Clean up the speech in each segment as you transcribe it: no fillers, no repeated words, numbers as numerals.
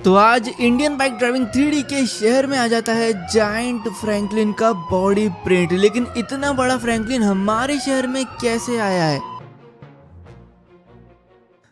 तो आज Indian bike driving 3D के शहर में आ जाता है जायंट फ्रैंकलिन का बॉडी प्रिंट। लेकिन इतना बड़ा फ्रैंकलिन हमारे शहर में कैसे आया है?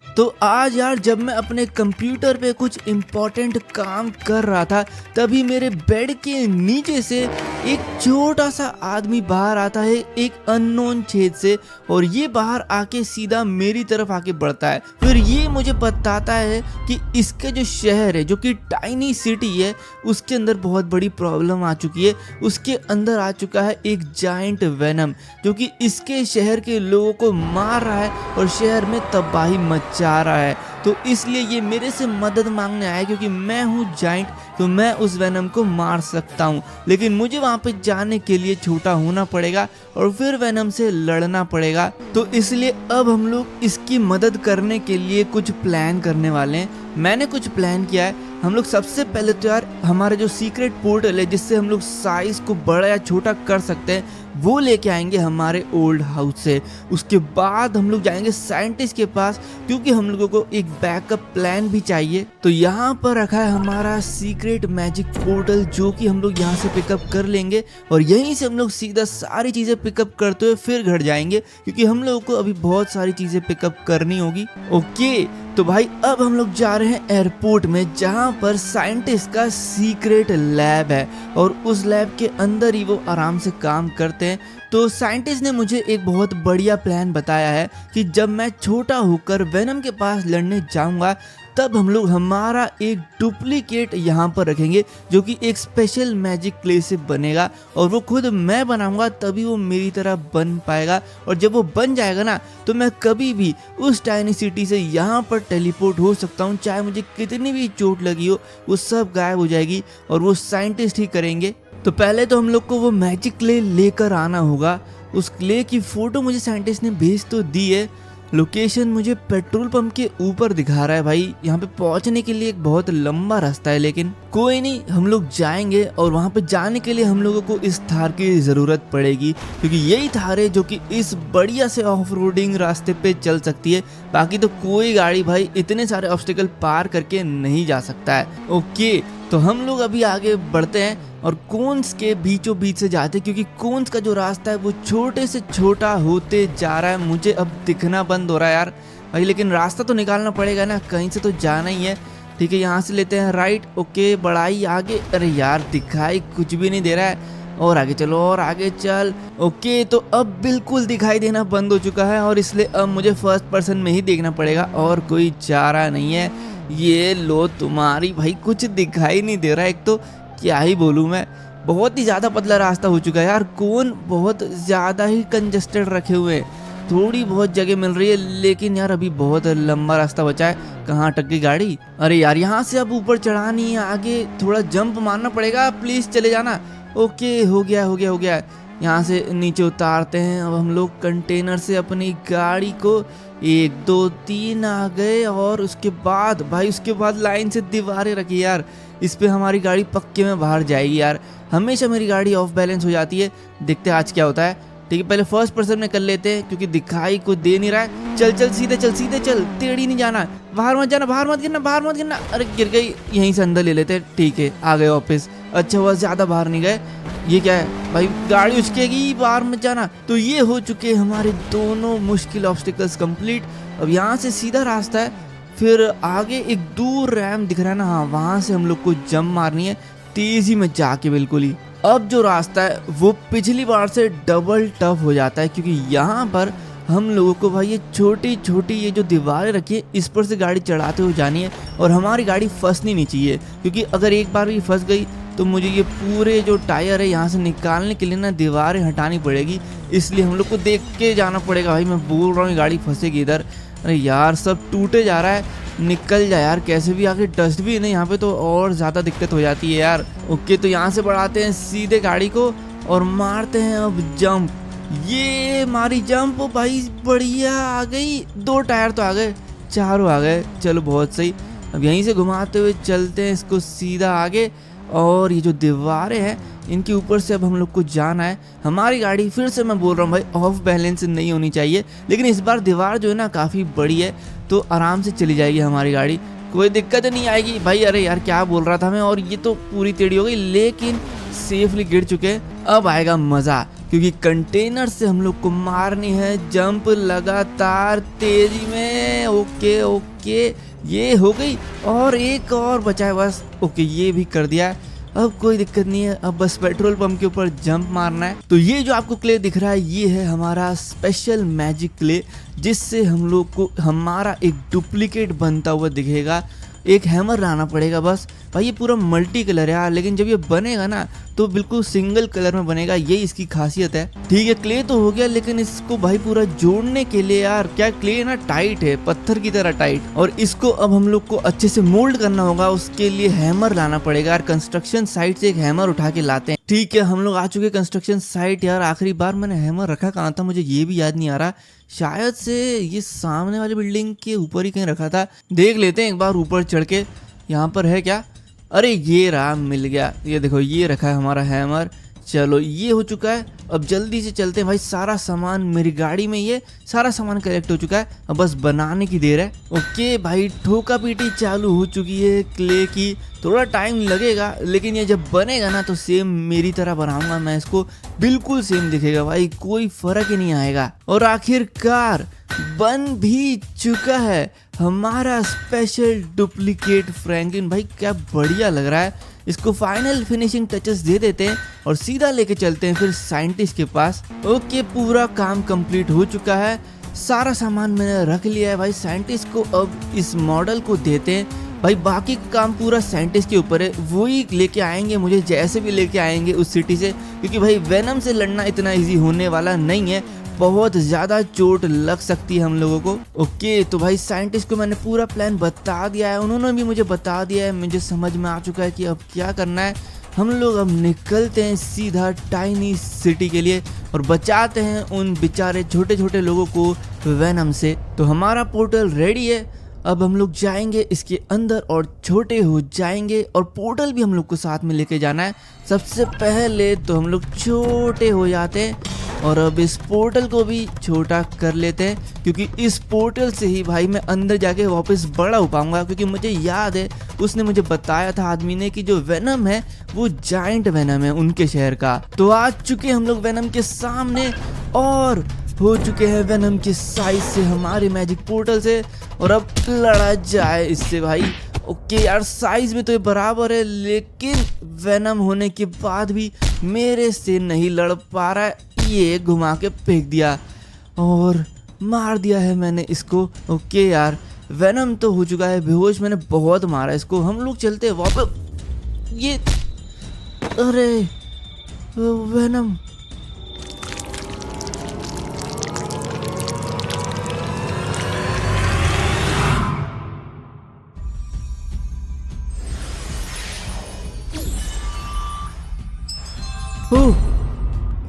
तो आज यार जब मैं अपने कंप्यूटर पे कुछ इम्पोर्टेंट काम कर रहा था, तभी मेरे बेड के नीचे से एक छोटा सा आदमी बाहर आता है एक अननोन छेद से, और ये बाहर आके सीधा मेरी तरफ आके बढ़ता है। फिर ये मुझे बताता है कि इसके जो शहर है, जो कि टाइनी सिटी है, उसके अंदर बहुत बड़ी प्रॉब्लम आ चुकी है। उसके अंदर आ चुका है एक जायंट वेनम, जो कि इसके शहर के लोगों को मार रहा है और शहर में तबाही मचा रहा है। तो इसलिए ये मेरे से मदद मांगने आया, क्योंकि मैं हूँ जायंट, तो मैं उस वेनम को मार सकता हूँ। लेकिन मुझे वहाँ पे जाने के लिए छोटा होना पड़ेगा और फिर वेनम से लड़ना पड़ेगा। तो इसलिए अब हम लोग इसकी मदद करने के लिए कुछ प्लान करने वाले हैं। मैंने कुछ प्लान किया है। हम लोग सबसे पहले तो यार हमारे जो सीक्रेट पोर्टल है, जिससे हम लोग साइज को बड़ा या छोटा कर सकते हैं, वो लेके आएंगे हमारे ओल्ड हाउस से। उसके बाद हम लोग जाएंगे साइंटिस्ट के पास, क्योंकि हम लोगों को एक बैकअप प्लान भी चाहिए। तो यहाँ पर रखा है हमारा सीक्रेट मैजिक पोर्टल, जो कि हम लोग यहाँ से पिकअप कर लेंगे और यहीं से हम लोग सीधा सारी चीज़ें पिकअप करते हुए फिर घर जाएंगे, क्योंकि हम लोगों को अभी बहुत सारी चीज़ें पिकअप करनी होगी। ओके, तो भाई अब हम लोग जा रहे हैं एयरपोर्ट में, जहाँ पर साइंटिस्ट का सीक्रेट लैब है और उस लैब के अंदर ही वो आराम से काम करते हैं। तो साइंटिस्ट ने मुझे एक बहुत बढ़िया प्लान बताया है कि जब मैं छोटा होकर वेनम के पास लड़ने जाऊंगा, तब हम लोग हमारा एक डुप्लीकेट यहाँ पर रखेंगे, जो कि एक स्पेशल मैजिक क्ले से बनेगा, और वो खुद मैं बनाऊंगा, तभी वो मेरी तरह बन पाएगा। और जब वो बन जाएगा ना, तो मैं कभी भी उस टाइनी सिटी से यहाँ पर टेलीपोर्ट हो सकता हूँ। चाहे मुझे कितनी भी चोट लगी हो, वो सब गायब हो जाएगी और वो साइंटिस्ट ही करेंगे। तो पहले तो हम लोग को वो मैजिक क्ले लेकर आना होगा। उस क्ले की फोटो मुझे साइंटिस्ट ने भेज तो दी है। लोकेशन मुझे पेट्रोल पंप के ऊपर दिखा रहा है। भाई यहाँ पे पहुंचने के लिए एक बहुत लंबा रास्ता है, लेकिन कोई नहीं, हम लोग जाएंगे। और वहाँ पे जाने के लिए हम लोगों को इस थार की ज़रूरत पड़ेगी, क्योंकि यही थार है जो कि इस बढ़िया से ऑफ रोडिंग रास्ते पे चल सकती है। बाकी तो कोई गाड़ी भाई इतने सारे ऑब्स्टिकल पार करके नहीं जा सकता है। ओके, तो हम लोग अभी आगे बढ़ते हैं और कोन्स के बीचों बीच से जाते हैं, क्योंकि कोन्स का जो रास्ता है वो छोटे से छोटा होते जा रहा है। मुझे अब दिखना बंद हो रहा है यार भाई, लेकिन रास्ता तो निकालना पड़ेगा ना, कहीं से तो जाना ही है। ठीक है, यहाँ से लेते हैं राइट। ओके, बढ़ाई आगे। अरे यार दिखाई कुछ भी नहीं दे रहा है, और आगे चलो और आगे चल। ओके, तो अब बिल्कुल दिखाई देना बंद हो चुका है, और इसलिए अब मुझे फर्स्ट पर्सन में ही देखना पड़ेगा और कोई चारा नहीं है। ये लो तुम्हारी भाई, कुछ दिखाई नहीं दे रहा है। एक तो क्या ही बोलूँ मैं, बहुत ही ज़्यादा पतला रास्ता हो चुका है यार। कोन बहुत ज़्यादा ही कंजस्टेड रखे हुए हैं, थोड़ी बहुत जगह मिल रही है, लेकिन यार अभी बहुत लंबा रास्ता बचा है। कहाँ अटक गई गाड़ी? अरे यार यहाँ से अब ऊपर चढ़ानी है, आगे थोड़ा जंप मारना पड़ेगा। प्लीज़ चले जाना। ओके, हो गया हो गया हो गया। यहाँ से नीचे उतारते हैं अब हम लोग कंटेनर से अपनी गाड़ी को। 1 2 3 आ गए, और उसके बाद भाई उसके बाद लाइन से दीवारें रखी यार। इस पे हमारी गाड़ी पक्के में बाहर जाएगी यार। हमेशा मेरी गाड़ी ऑफ बैलेंस हो जाती है। देखते हैं आज क्या होता है। ठीक है, पहले फर्स्ट पर्सन में कर लेते हैं, क्योंकि दिखाई को दे नहीं रहा है। चल चल सीधे चल, सीधे चल, टेढ़ी नहीं जाना, बाहर मत जाना, बाहर मत गिरना, बाहर मत गिरना। अरे गिर गई, यहीं से अंदर ले लेते हैं। ठीक है, आ गए वापस। अच्छा हुआ ज़्यादा बाहर नहीं गए। ये क्या है भाई, गाड़ी उचकेगी, बाहर मत जाना। तो ये हो चुके हमारे दोनों मुश्किल ऑब्स्टिकल्स कंप्लीट। अब यहाँ से सीधा रास्ता है, फिर आगे एक दूर रैम्प दिख रहा है ना, हाँ वहाँ से हम लोग को जंप मारनी है तेजी में जाके बिल्कुल ही। अब जो रास्ता है वो पिछली बार से डबल टफ हो जाता है, क्योंकि यहाँ पर हम लोगों को भाई ये छोटी छोटी ये जो दीवारें रखी है, इस पर से गाड़ी चढ़ाते हुए जानी है, और हमारी गाड़ी फंसनी नहीं चाहिए, क्योंकि अगर एक बार भी फंस गई तो मुझे ये पूरे जो टायर है यहाँ से निकालने के लिए ना दीवारें हटानी पड़ेगी। इसलिए हम लोग को देख के जाना पड़ेगा। भाई मैं बोल रहा हूँ गाड़ी फंसेगी इधर। अरे यार सब टूटे जा रहा है, निकल जा यार कैसे भी। आगे डस्टबिन है यहाँ पे, तो और ज़्यादा दिक्कत हो जाती है यार। ओके, तो यहाँ से बढ़ाते हैं सीधे गाड़ी को और मारते हैं अब जंप। ये मारी जंप भाई, बढ़िया आ गई। 2 टायर तो आ गए, 4 आ गए। चलो बहुत सही। अब यहीं से घुमाते हुए चलते हैं इसको सीधा आगे, और ये जो दीवारें हैं इनके ऊपर से अब हम लोग को जाना है। हमारी गाड़ी फिर से मैं बोल रहा हूँ भाई ऑफ बैलेंस नहीं होनी चाहिए, लेकिन इस बार दीवार जो है ना काफ़ी बड़ी है, तो आराम से चली जाएगी हमारी गाड़ी। कोई दिक्कत नहीं आएगी भाई। अरे यार क्या बोल रहा था मैं, और ये तो पूरी टेढ़ी हो गई, लेकिन सेफली गिर चुके हैं। अब आएगा मजा, क्योंकि कंटेनर से हम लोग को मारनी है जंप लगातार तेजी में। ओके ओके, ये हो गई, और एक और बचा है बस। ओके, ये भी कर दिया। अब कोई दिक्कत नहीं है, अब बस पेट्रोल पंप के ऊपर जंप मारना है। तो ये जो आपको क्ले दिख रहा है, ये है हमारा स्पेशल मैजिक क्ले, जिससे हम लोग को हमारा एक डुप्लीकेट बनता हुआ दिखेगा। एक हैमर लाना पड़ेगा बस। भाई ये पूरा मल्टी कलर है यार, लेकिन जब ये बनेगा ना तो बिल्कुल सिंगल कलर में बनेगा, यही इसकी खासियत है। ठीक है, क्ले तो हो गया, लेकिन इसको भाई पूरा जोड़ने के लिए यार, क्या क्ले ना टाइट है, पत्थर की तरह टाइट, और इसको अब हम लोग को अच्छे से मोल्ड करना होगा। उसके लिए हैमर लाना पड़ेगा यार। कंस्ट्रक्शन साइट से एक हैमर उठा के लाते हैं। ठीक है, हम लोग आ चुके कंस्ट्रक्शन साइट। यार आखिरी बार मैंने हैमर रखा कहाँ था, मुझे ये भी याद नहीं आ रहा। शायद से ये सामने वाली बिल्डिंग के ऊपर ही कहीं रखा था। देख लेते हैं एक बार ऊपर चढ़ के, यहाँ पर है क्या। अरे ये रहा, मिल गया। ये देखो, ये रखा है हमारा हैमर। चलो ये हो चुका है, अब जल्दी से चलते हैं भाई। सारा सामान मेरी गाड़ी में, ये सारा सामान कलेक्ट हो चुका है, अब बस बनाने की देर है। ओके भाई, ठोका पीटी चालू हो चुकी है क्ले की। थोड़ा टाइम लगेगा, लेकिन ये जब बनेगा ना तो सेम मेरी तरह बनाऊंगा मैं इसको, बिल्कुल सेम दिखेगा भाई, कोई फर्क ही नहीं आएगा। और आखिरकार बन भी चुका है हमारा स्पेशल डुप्लीकेट फ्रैंकलिन। भाई क्या बढ़िया लग रहा है। इसको फाइनल फिनिशिंग टचेस दे देते हैं और सीधा लेके चलते हैं फिर साइंटिस्ट के पास। ओके, पूरा काम कंप्लीट हो चुका है, सारा सामान मैंने रख लिया है भाई। साइंटिस्ट को अब इस मॉडल को देते हैं भाई। बाकी का काम पूरा साइंटिस्ट के ऊपर है, वही लेके आएंगे मुझे, जैसे भी लेके आएंगे उस सिटी से, क्योंकि भाई वेनम से लड़ना इतना इजी होने वाला नहीं है, बहुत ज्यादा चोट लग सकती है हम लोगों को। ओके, तो भाई साइंटिस्ट को मैंने पूरा प्लान बता दिया है, उन्होंने भी मुझे बता दिया है, मुझे समझ में आ चुका है कि अब क्या करना है। हम लोग अब निकलते हैं सीधा टाइनी सिटी के लिए और बचाते हैं उन बेचारे छोटे छोटे लोगों को वेनम से। तो हमारा पोर्टल रेडी है, अब हम लोग जाएंगे इसके अंदर और छोटे हो जाएंगे, और पोर्टल भी हम लोग को साथ में लेके जाना है। सबसे पहले तो हम लोग छोटे हो जाते हैं और अब इस पोर्टल को भी छोटा कर लेते हैं, क्योंकि इस पोर्टल से ही भाई मैं अंदर जाके वापस बड़ा हो पाऊंगा। क्योंकि मुझे याद है, उसने मुझे बताया था आदमी ने कि जो वेनम है वो जायंट वेनम है उनके शहर का। तो आ चुके हम लोग वेनम के सामने और हो चुके हैं वेनम के साइज से हमारे मैजिक पोर्टल से, और अब लड़ा जाए इससे भाई। ओके यार, साइज में तो ये बराबर है, लेकिन वेनम होने के बाद भी मेरे से नहीं लड़ पा रहा है। ये घुमा के फेंक दिया और मार दिया है मैंने इसको। ओके यार, वेनम तो हो चुका है बेहोश, मैंने बहुत मारा इसको। हम लोग चलते हैं वापस। ये अरे वेनम,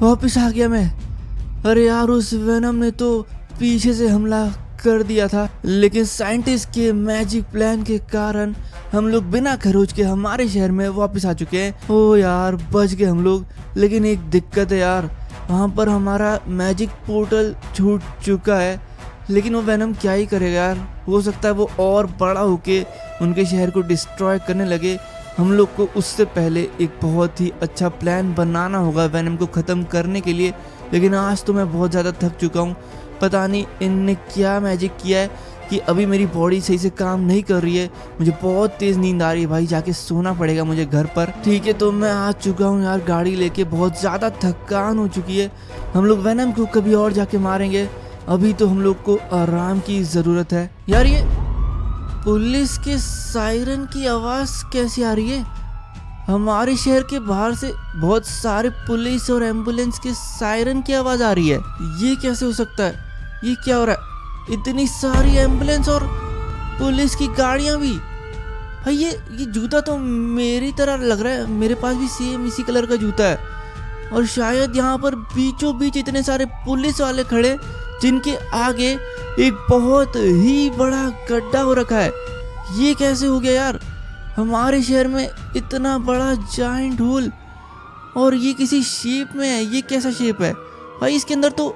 वापस आ गया मैं। अरे यार, उस वेनम ने तो पीछे से हमला कर दिया था, लेकिन साइंटिस्ट के मैजिक प्लान के कारण हम लोग बिना खरोच के हमारे शहर में वापस आ चुके हैं। ओ यार, बच गए हम लोग, लेकिन एक दिक्कत है यार, वहाँ पर हमारा मैजिक पोर्टल छूट चुका है। लेकिन वो वेनम क्या ही करेगा यार, हो सकता है वो और बड़ा होके उनके शहर को डिस्ट्रॉय करने लगे। हम लोग को उससे पहले एक बहुत ही अच्छा प्लान बनाना होगा वेनम को ख़त्म करने के लिए। लेकिन आज तो मैं बहुत ज़्यादा थक चुका हूँ, पता नहीं इनने क्या मैजिक किया है कि अभी मेरी बॉडी सही से काम नहीं कर रही है। मुझे बहुत तेज़ नींद आ रही है भाई, जाके सोना पड़ेगा मुझे घर पर। ठीक है, तो मैं आ चुका हूँ यार गाड़ी लेके, बहुत ज़्यादा थकान हो चुकी है। हम लोग वेनम को कभी और जाके मारेंगे, अभी तो हम लोग को आराम की ज़रूरत है। यार ये पुलिस के सायरन की आवाज़ कैसी आ रही है? हमारे शहर के बाहर से बहुत सारे पुलिस और एम्बुलेंस के सायरन की आवाज़ आ रही है। ये कैसे हो सकता है? ये क्या हो रहा है? इतनी सारी एम्बुलेंस और पुलिस की गाड़ियाँ भी। भाई ये जूता तो मेरी तरह लग रहा है, मेरे पास भी सेम इसी कलर का जूता है। और शायद यहाँ पर बीचों बीच इतने सारे पुलिस वाले खड़े, जिनके आगे एक बहुत ही बड़ा गड्ढा हो रखा है। ये कैसे हो गया यार? हमारे शहर में इतना बड़ा जायंट होल, और ये किसी शेप में है। ये कैसा शेप है भाई? इसके अंदर तो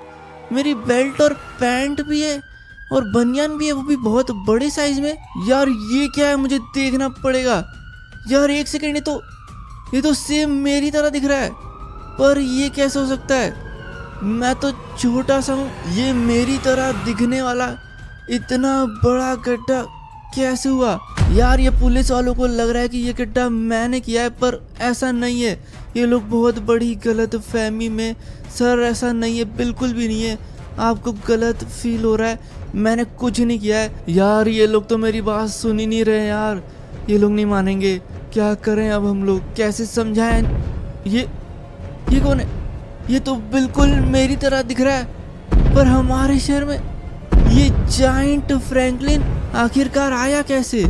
मेरी बेल्ट और पैंट भी है, और बनियान भी है, वो भी बहुत बड़े साइज में। यार ये क्या है, मुझे देखना पड़ेगा। यार एक सेकंड, ये तो सेम मेरी तरह दिख रहा है, पर ये कैसे हो सकता है? मैं तो छोटा सा हूँ, ये मेरी तरह दिखने वाला इतना बड़ा गड्ढा कैसे हुआ? यार ये पुलिस वालों को लग रहा है कि ये गड्ढा मैंने किया है, पर ऐसा नहीं है। ये लोग बहुत बड़ी गलत फहमी में। सर ऐसा नहीं है, बिल्कुल भी नहीं है। आपको गलत फील हो रहा है, मैंने कुछ नहीं किया है। यार ये लोग तो मेरी बात सुन ही नहीं रहे यार, ये लोग नहीं मानेंगे। क्या करें अब हम लोग, कैसे समझाएं? ये कौन है? ये तो बिल्कुल मेरी तरह दिख रहा है, पर हमारे शहर में ये जायंट फ्रैंकलिन आखिरकार आया कैसे?